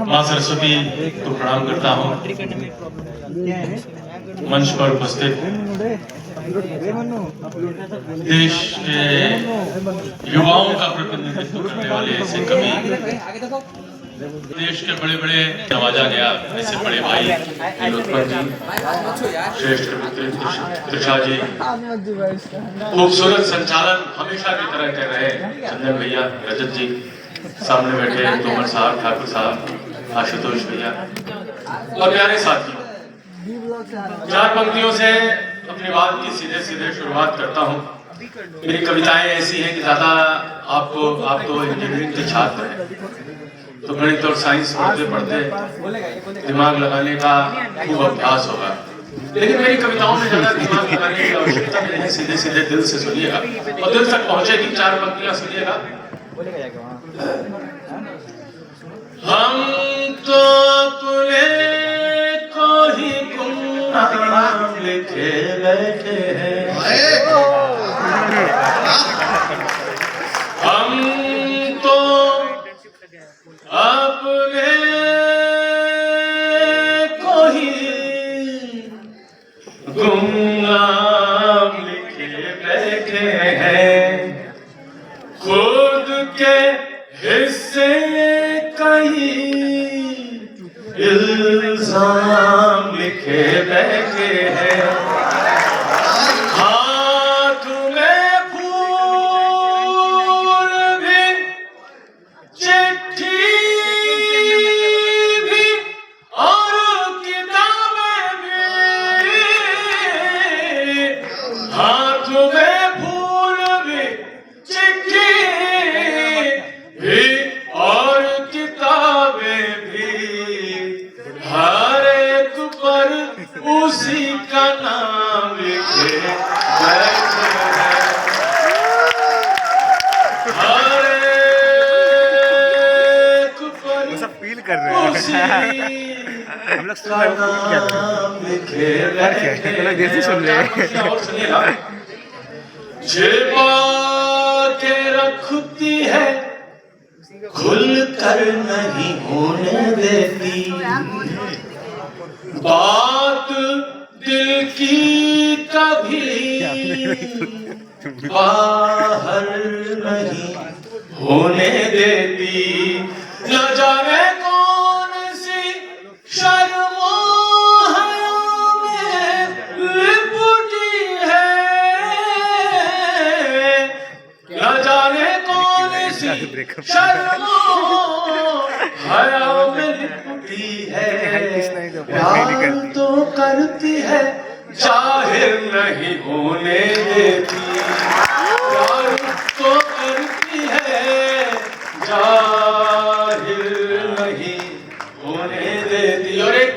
माँ सरस्वती को प्रणाम करता हूँ। मंच पर उपस्थित देश के युवाओं का प्रतिनिधित्व करने वाले ऐसे कवि, देश के बड़े बड़े नवाजा गया ऐसे बड़े भाई विनोद जी, श्रेष्ठ मित्र त्रिषा जी, खूबसूरत संचालन हमेशा की तरह कर रहे चंदन भैया, रजत जी, सामने बैठे तोमर साहब, ठाकुर साहब, आशुतोष भैया और प्यारे साथियों। चार पंक्तियों से अपनी बात की सीधे सीधे शुरुआत करता हूँ। मेरी कविताएं ऐसी हैं कि ज्यादा आप तो इंजीनियरिंग के छात्र हैं, तो गणित और साइंस पढ़ते पढ़ते दिमाग लगाने का खूब अभ्यास होगा, लेकिन मेरी कविताओं में ज्यादा दिमाग लगाने की आवश्यकता नहीं है। सीधे सीधे दिल से सुनिएगा और दिल तक पहुंचेगी। चार पंक्तियां सुनिएगा। हम तो अपने को ही गुमनाम लिखे बैठे हैं, हम तो अपने को ही गुमनाम लिखे बैठे हैं, खुद के हिस्से कई इल्जाम लिखे बैठे हैं, हाथ में फूल भी चिट्ठी भी और किताबें भी, हाथ में फूल भी चिट्ठी भी और किताबें भी, हर एक पर उसी का नाम लिखे बैठे हैं, हर एक पर सब फील कर रहे हैं। हम लोग सुन देर से सुन रहे हैं। छिपा के रखती है, खुल कर नहीं होने देती, बात दिल की कभी बाहर नहीं होने देती, न जाने कौन सी शर्मो हया में लिपटी है, न जाने कौन सी शर्मो हया में लिपटी है, प्यार तो करती है जाहिर नहीं होने देती, प्यार तो करती है जाहिर नहीं होने देती। और एक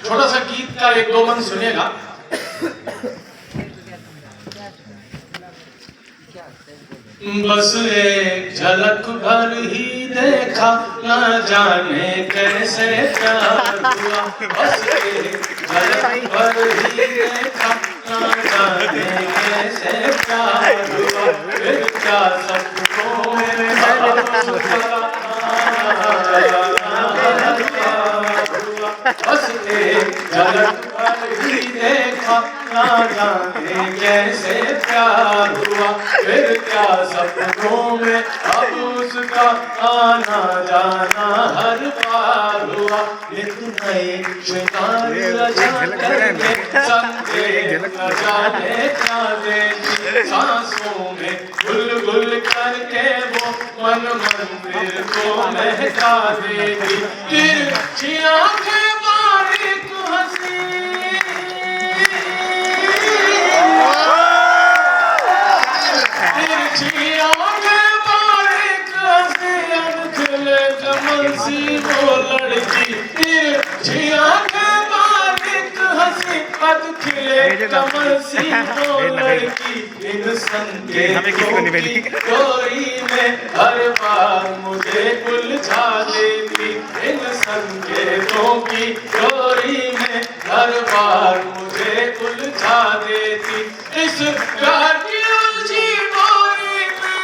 छोटा सा गीत का एक दो मन सुनिएगा। बस एक झलक भर ही देखा, न जाने कैसे प्यार हुआ, बस एक झलक भर ही देखा, न जाने कैसे प्यार हुआ, फिर क्या सबको मेरे बस एक झलक भर ही देखा, न जाने कैसे प्यार हुआ, फिर क्या सपनों में अब उसका आना जाना हर पार हुआ, नित नए शिकार रचा करके संदेह न जाने क्या देती, सांसों में गुल गुल करके वो मन मंदिर को महका देती, तिरछी आंखें बारीक हंसी, सी वो लड़की, तिरछी आंखें बारीक हंसी, पद खिले कमर सी वो लड़की, इन संकेतों की डोरी में हर बार मुझे उलझा देती, इन संकेतों की डोरी में हर बार मुझे उलझा देती, इस प्यार की उलझी डोरी में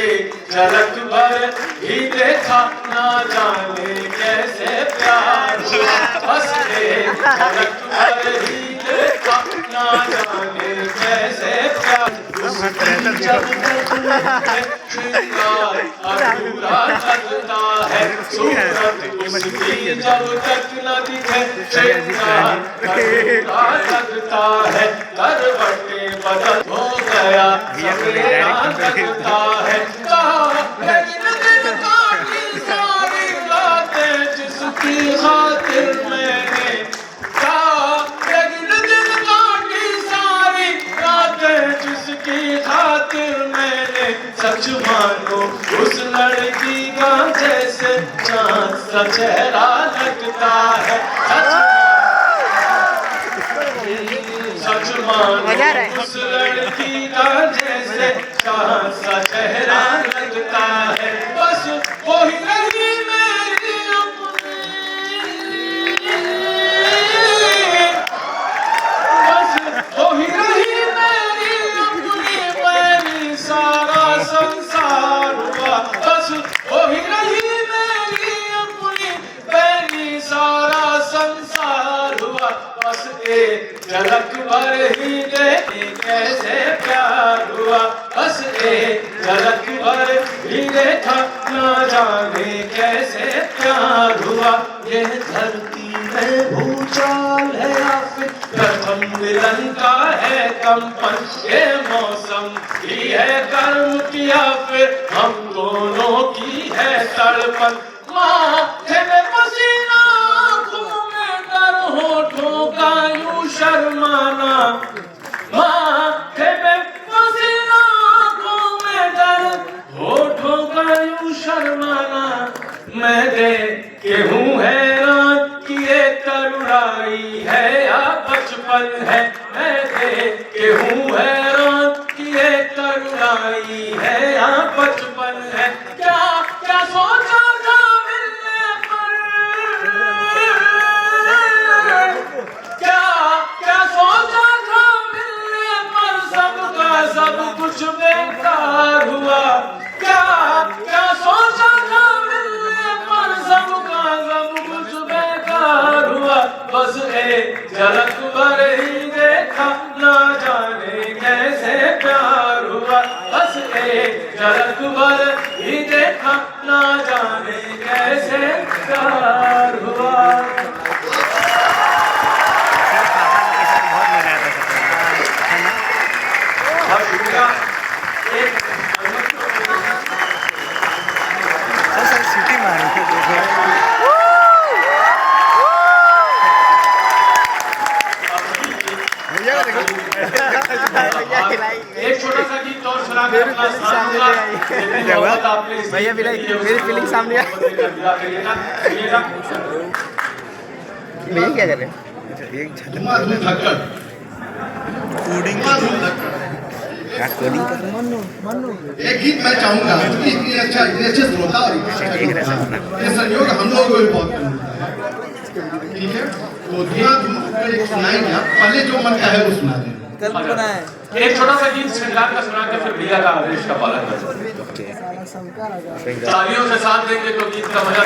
एक झलक भर ही देखा ना जाने कैसे प्यार हुआ, बस एक झलक भर ही देखा ना जाने कैसे प्यार। जब तक श्रृंगार अधूरा लगता है, सूरत उसकी जब तक न दिखे श्रृंगार अधूरा लगता है। करवटें बदल हो गया सवेरा लगता है, लेकिन दिन काटी सारी रातें जिसकी खातिर मैंने जिसकी खातिर मैंने सच मानो उस लड़की का जैसे चांद सा चेहरा लगता है। सच मानो उस लड़की का जैसे चांद सा चेहरा लगता है। बस वही रही मेरी अपनी, बस वही रही सारा संसार हुआ, बस वही रही मेरी अपनी पहली सारा संसार हुआ। बस एक झलक भर ही देखे कैसे प्यार हुआ, बस एक झलक भर ही देखा ना जाने कैसे प्यार हुआ। यह धरती में भूचाल है या फिर प्रथम मिलन का है कंपन, ये मौसम ही है कर्म किया फिर हम दोनों की है तड़पन। माथे में पसीना आँखों में डर होठों का यूं शर्माना, माथे में पसीना आँखों में डर होठों का यूं शर्माना। मैं देखे हूँ हैरान कि ये तरुणाई है या बचपन है, मैं देखे हूँ हैरान कि ये तरुणाई है या बचपन है। क्या क्या सोचा था मिलने पर, क्या क्या सोचा था मिलने पर सबका सब कुछ बेकार हुआ। क्या क्या सोचा था मिलने पर सबका सब कुछ बेकार हुआ। बस एक झलक भर ही देखा ना जाने कैसे प्यार हुआ, बस एक झलक भर ही देखा ना जाने कैसे प्यार हुआ। बहुत शुक्रिया। एक सिटी मारी एक छोटा सा गीत और सुना कर अपना भैया मेरी फीलिंग सामने आ भैया क्या कर रहे हैं? एक गीत मैं चाहूंगा, इतनी अच्छा इतने अच्छे श्रोता और ये संयोग हम लोग को भी बहुत ठीक है। तो धुआं एक सुनाएंगे, आप पहले जो मन का है वो सुना दें। कल्पना है एक छोटा सा गीत श्रृंगार का सुना के फिर भैया का आदेश का पालन करें। तालियों से साथ देंगे तो गीत का मजा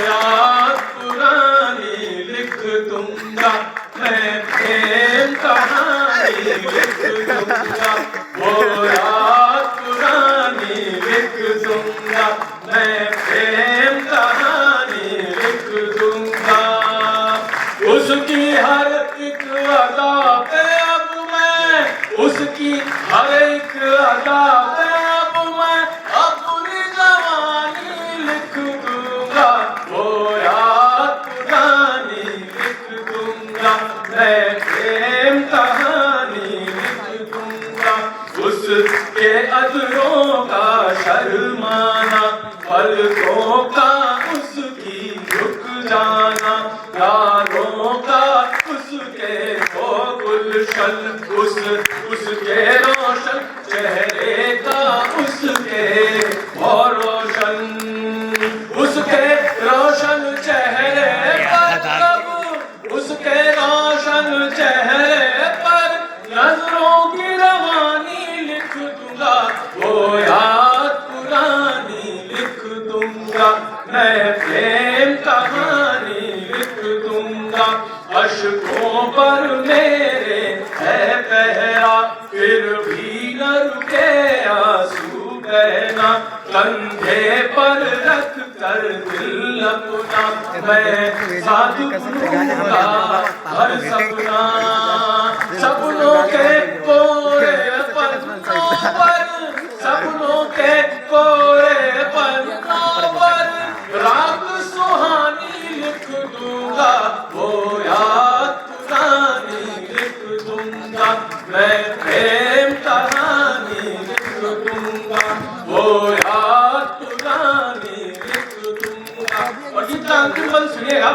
याद पुरानी लिख दूंगा मैं, प्रेम कहानी लिख दूंगा, वो याद पुरानी लिख दूंगा मैं, प्रेम कहानी लिख दूंगा। उसकी हर एक अदा पे अब मैं, उसकी हर एक अदा पे अब मैं अपनी जवानी लिख दूंगा, वो याद पुरानी लिख दूंगा मैं, प्रेम कहानी लिख दूंगा। उसके अधरों का शर्माना, पलकों का उसकी झुक जाना, यारों का उसके वो गुलशन, उसके रोशन चेहरे का उसके वो रोशन, उसके रोशन चेहरे पर कब, उसके रोशन चेहरे पर नजरों की अशकों पर मेरे है पहरा, फिर भी न रुके आंसू बहना। कंधे पर रख कर दिल अपना मैं साथ दूंगा हर सपना। सपनों के कोरे पन्नों पर, सपनों के कोरे पन्नों पर रात सुहानी लिख दूंगा, वो याद पुरानी लिख दूंगा। मैं प्रेम कहानी लिख दूंगा, वो याद पुरानी लिख दूंगा। और गीत का अंतिम बंद सुनिएगा।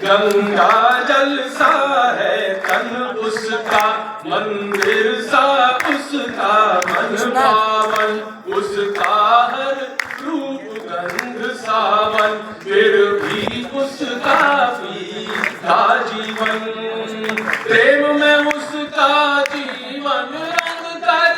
गंगा जल सा है तन उसका, मंदिर सा उसका मन पावन। उसका हर रूप गंध सावन, फिर भी उसका फीका जीवन। प्रेम में उसका जीवन रंग कर,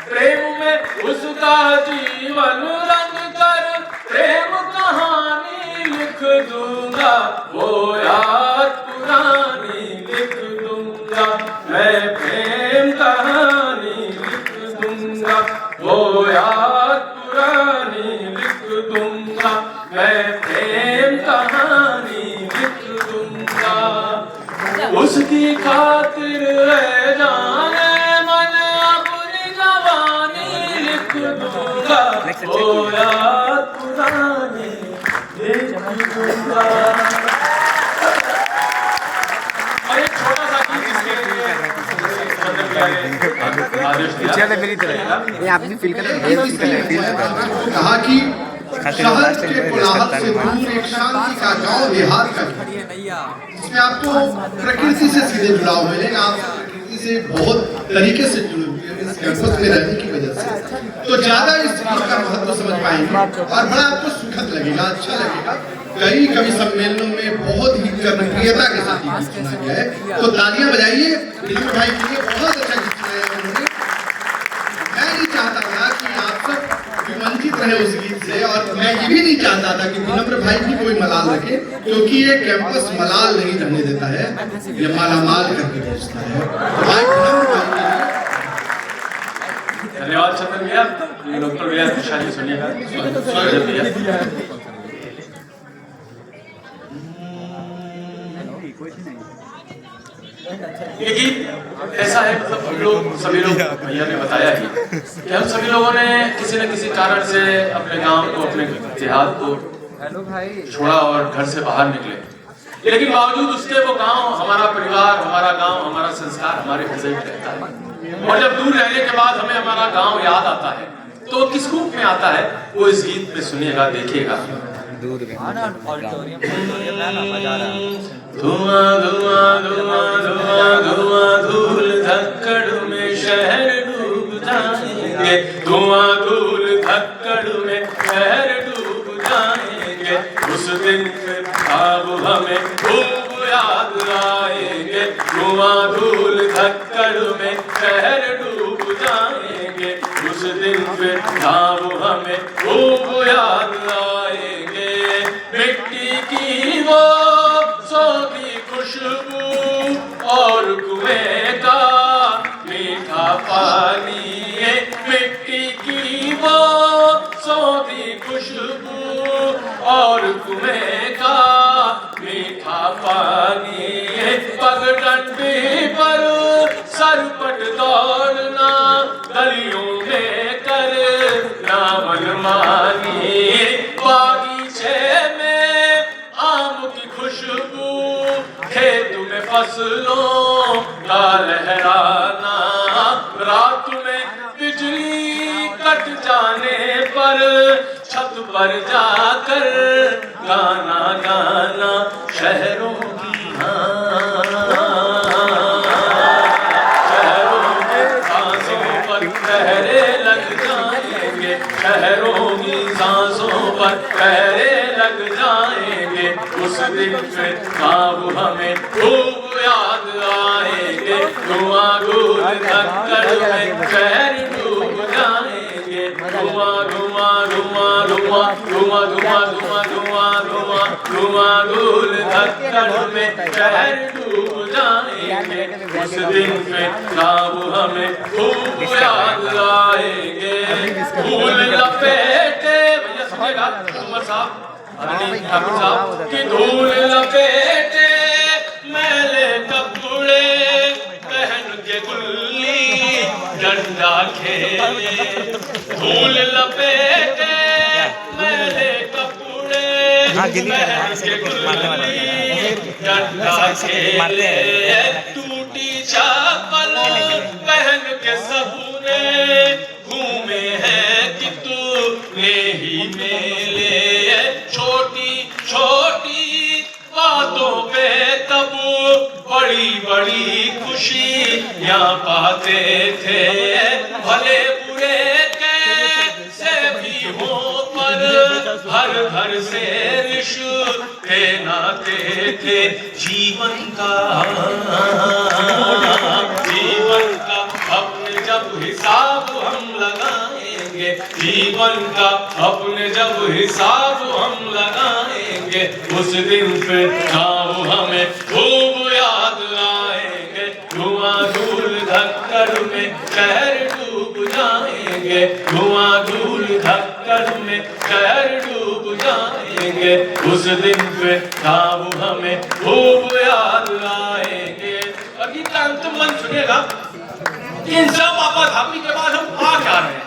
प्रेम में उसका जीवन रंग कर, प्रेम कहानी लिख दूंगा, वो याद पुरानी लिख दूंगा। मैं प्रेम कहानी लिख दूंगा, वो याद पुरानी लिख दूंगा। मैं प्रेम कहानी लिख दूंगा। उसकी खातिर है जाने मन अपनी जवानी लिख दूंगा, वो याद पुरानी लिख दूंगा। और एक छोटा सा गीत इसके लिए आदेश दिया मेरी तरह ये आप भी फील कर कहा कि शहर के कोलाहल से दूर एक शांति का गांव देहात का, इसमें आपको प्रकृति से सीधे जुड़ाव मिलेगा। आप प्रकृति से बहुत तरीके से जुड़े हुए हैं इस कैंपस में रहने की वजह से, तो ज्यादा इस चीज का महत्व समझ पाएंगे और बड़ा आपको सुखद लगेगा, अच्छा लगेगा। कई कवि सम्मेलनों में बहुत ही कर्मप्रियता के साथ ये गीत सुना गया है, तो तालियां बजाइए दिलीप भाई के लिए। बहुत अच्छा गीत सुनाया उन्होंने। मैं नहीं चाहता था कि आप सब वंचित रहे उस गीत से, और मैं ये भी नहीं चाहता था कि विनम्र भाई भी कोई मलाल रखे, क्योंकि ये कैंपस मलाल नहीं रहने देता है, ये मालामाल करके भेजता है। तो भाई विनम्र भाई के लिए धन्यवाद चंदन भैया। डॉक्टर भैया तुषार जी सुनिएगा। स्वागत भैया। ये गीत ऐसा है, मतलब हम लोग सभी लोग, भैया ने बताया ही कि हम सभी लोगों ने किसी न किसी कारण से अपने गांव को, अपने देहात को छोड़ा और घर से बाहर निकले, लेकिन बावजूद उसके वो गांव, हमारा परिवार, हमारा गांव, हमारा संस्कार हमारे हृदय में रहता है। और जब दूर रहने के बाद हमें हमारा गांव याद आता है, तो किस रूप में आता है वो इस गीत में सुनिएगा, देखिएगा। धुआं धुआं धुआं धुआं धुआं धूल धक्कड़ में शहर डूब जाएंगे, धुआं धूल धक्कड़ में शहर डूब जाएंगे। उस दिन फिर ख्वाब हमें खूब याद आएंगे, धुआं धूल धक्कड़ में शहर डूब जाएंगे। उस दिन फिर ख्वाब हमें खूब याद आएंगे। मिट्टी की वो सोगी खुशबू और कुएं का मीठा पानी, मिट्टी की वो सोगी खुशबू और कुएं का मीठा पानी। पगडंडी पर सरपट दौड़ना, गलियों में कर ना मनमानी। बागीचे में आम की खुशबू, खेत में फसलों का लहराना। रात में बिजली कट जाने पर छत पर जाकर गाना गाना। शहरों की पहरे लग जाएंगे, शहरों की सांसों पर पहरे लग जाएंगे। उस दिन फिर ख्वाब हमें खूब याद आएंगे, धुआं धूल धक्कड़ में शहर डूब जाएंगे, धुआं धुआं धुआं धुआं धुआं धुआं धुआं धुआं धुआं धुआं धुआं धूल धक्कड़ में शहर डूब जाएंगे उस दिन पे ख्वाब हमें खूब याद आएंगे धूल लपेटे भैया सुनिएगा उमर साहब ठाकुर साहब कि धूल लपेटे मैले कपड़े पहन के गुल्ली डंडा खेले धूल लपेटे मैले कपड़े पहन के गुल्ली डंडा खेले टूटी चापल पहन के सबने घूमे हैं कि तूने ही मेले छोटी छोटी बातों पे तब बड़ी बड़ी खुशियाँ पाते थे भले बुरे कैसे भी हो पर हर घर से रिश्ते नाते थे जीवन का अपने जब हिसाब हम लगाएंगे जीवन का अपने जब हिसाब हम लगाएंगे उस दिन पे ख्वाब हमें खूब याद आएंगे धुआं धूल धक्कड़ में शहर डूब जाएंगे धुआं धूल धक्कड़ में शहर डूब जाएंगे उस दिन पे ख्वाब हमें खूब याद आएंगे। और गीत का अंतिम मन सुनिएगा इन सब आपाधापी के बाद हम आ जा रहे हैं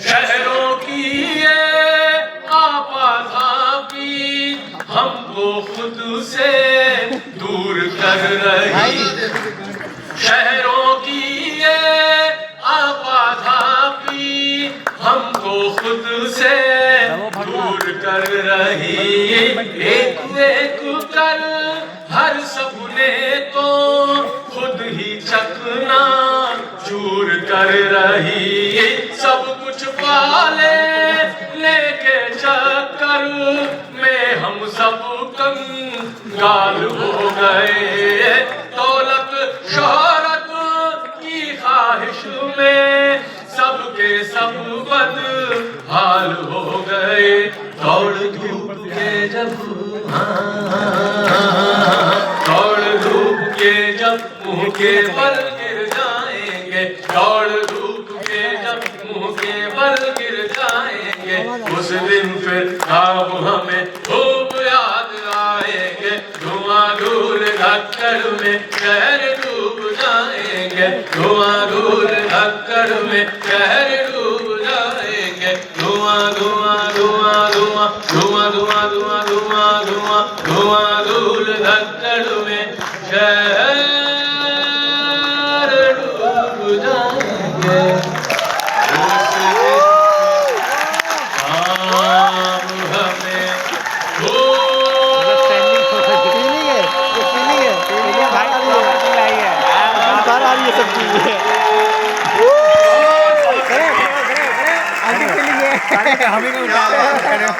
शहरों की ये आपाधापी हमको खुद से दूर कर रही शहरों की ये आपाधापी हमको खुद से दूर कर रही एक एक कर हर सपने को खुद ही चकना चूर कर रही सब कुछ पाले लेके चक्कर में हम सब कंगाल हो गए दौलत शोहरत की ख्वाहिश में सबके सब बद हाल हो गए दौड़ धूप के जब दौड़ धूप के जब मुंह के बल गिर जाएंगे दौड़ धूप के जब मुंह के बल गिर जाएंगे उस दिन फिर ख्वाब हमें खूब याद आएंगे धुआं धूल धक्कड़ में शहर डूब जाएंगे धुआं धूल धक्कड़ में शहर डूब जाएंगे धुआं धुआं धुआं धुआं धुआं धुआं धुआं धुआं धुआं धुआं धूल धक्कड़ में शहर डूब जाएंगे हमें क्या उठा रहे हैं